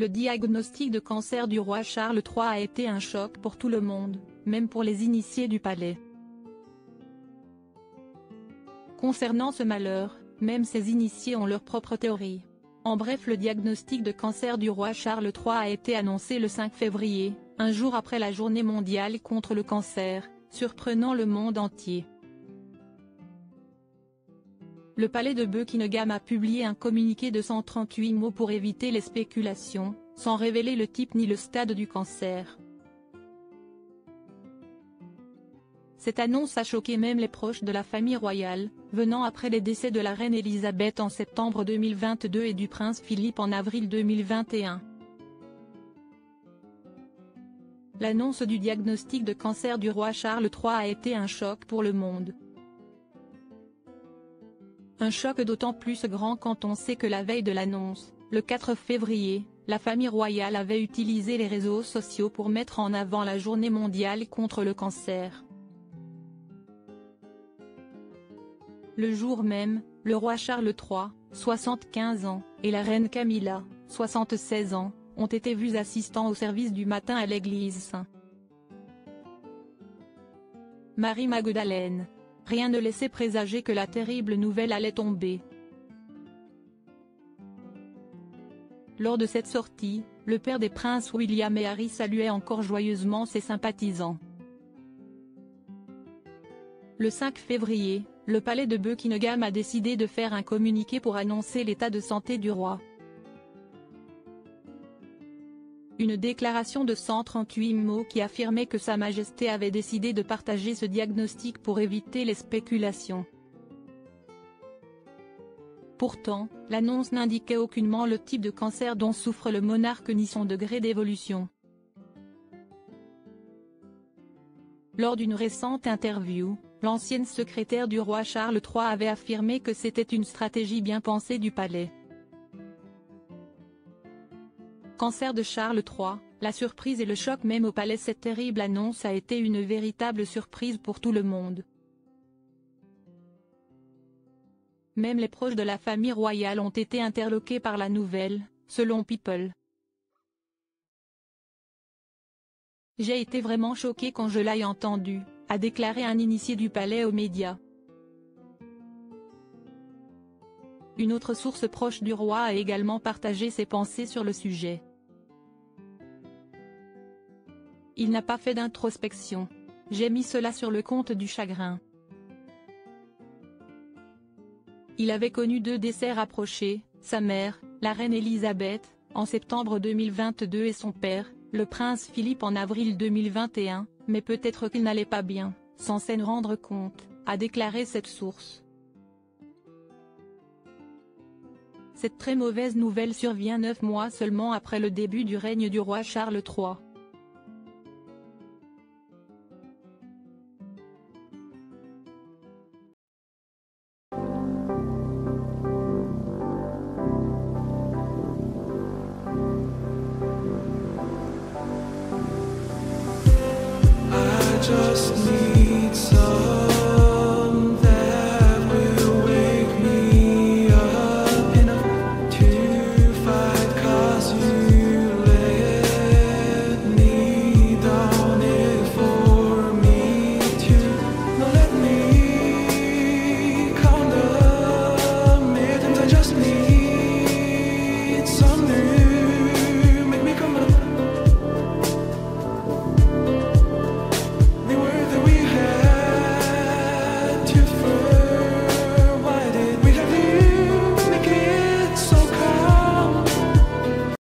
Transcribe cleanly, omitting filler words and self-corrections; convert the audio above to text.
Le diagnostic de cancer du roi Charles III a été un choc pour tout le monde, même pour les initiés du palais. Concernant ce malheur, même ces initiés ont leur propre théorie. En bref, le diagnostic de cancer du roi Charles III a été annoncé le 5 février, un jour après la journée mondiale contre le cancer, surprenant le monde entier. Le palais de Buckingham a publié un communiqué de 138 mots pour éviter les spéculations, sans révéler le type ni le stade du cancer. Cette annonce a choqué même les proches de la famille royale, venant après les décès de la reine Elisabeth en septembre 2022 et du prince Philippe en avril 2021. L'annonce du diagnostic de cancer du roi Charles III a été un choc pour le monde. Un choc d'autant plus grand quand on sait que la veille de l'annonce, le 4 février, la famille royale avait utilisé les réseaux sociaux pour mettre en avant la journée mondiale contre le cancer. Le jour même, le roi Charles III, 75 ans, et la reine Camilla, 76 ans, ont été vus assistant au service du matin à l'église Saint. Marie-Magdalène. Rien ne laissait présager que la terrible nouvelle allait tomber. Lors de cette sortie, le père des princes William et Harry saluait encore joyeusement ses sympathisants. Le 5 février, le palais de Buckingham a décidé de faire un communiqué pour annoncer l'état de santé du roi. Une déclaration de 138 mots qui affirmait que Sa Majesté avait décidé de partager ce diagnostic pour éviter les spéculations. Pourtant, l'annonce n'indiquait aucunement le type de cancer dont souffre le monarque ni son degré d'évolution. Lors d'une récente interview, l'ancienne secrétaire du roi Charles III avait affirmé que c'était une stratégie bien pensée du palais. Cancer de Charles III, la surprise et le choc même au palais. Cette terrible annonce a été une véritable surprise pour tout le monde. Même les proches de la famille royale ont été interloqués par la nouvelle, selon People. « J'ai été vraiment choqué quand je l'ai entendu », a déclaré un initié du palais aux médias. Une autre source proche du roi a également partagé ses pensées sur le sujet. Il n'a pas fait d'introspection. J'ai mis cela sur le compte du chagrin. Il avait connu 2 décès rapprochés, sa mère, la reine Elisabeth, en septembre 2022 et son père, le prince Philippe en avril 2021, mais peut-être qu'il n'allait pas bien, sans s'en rendre compte, a déclaré cette source. Cette très mauvaise nouvelle survient 9 mois seulement après le début du règne du roi Charles III. Just need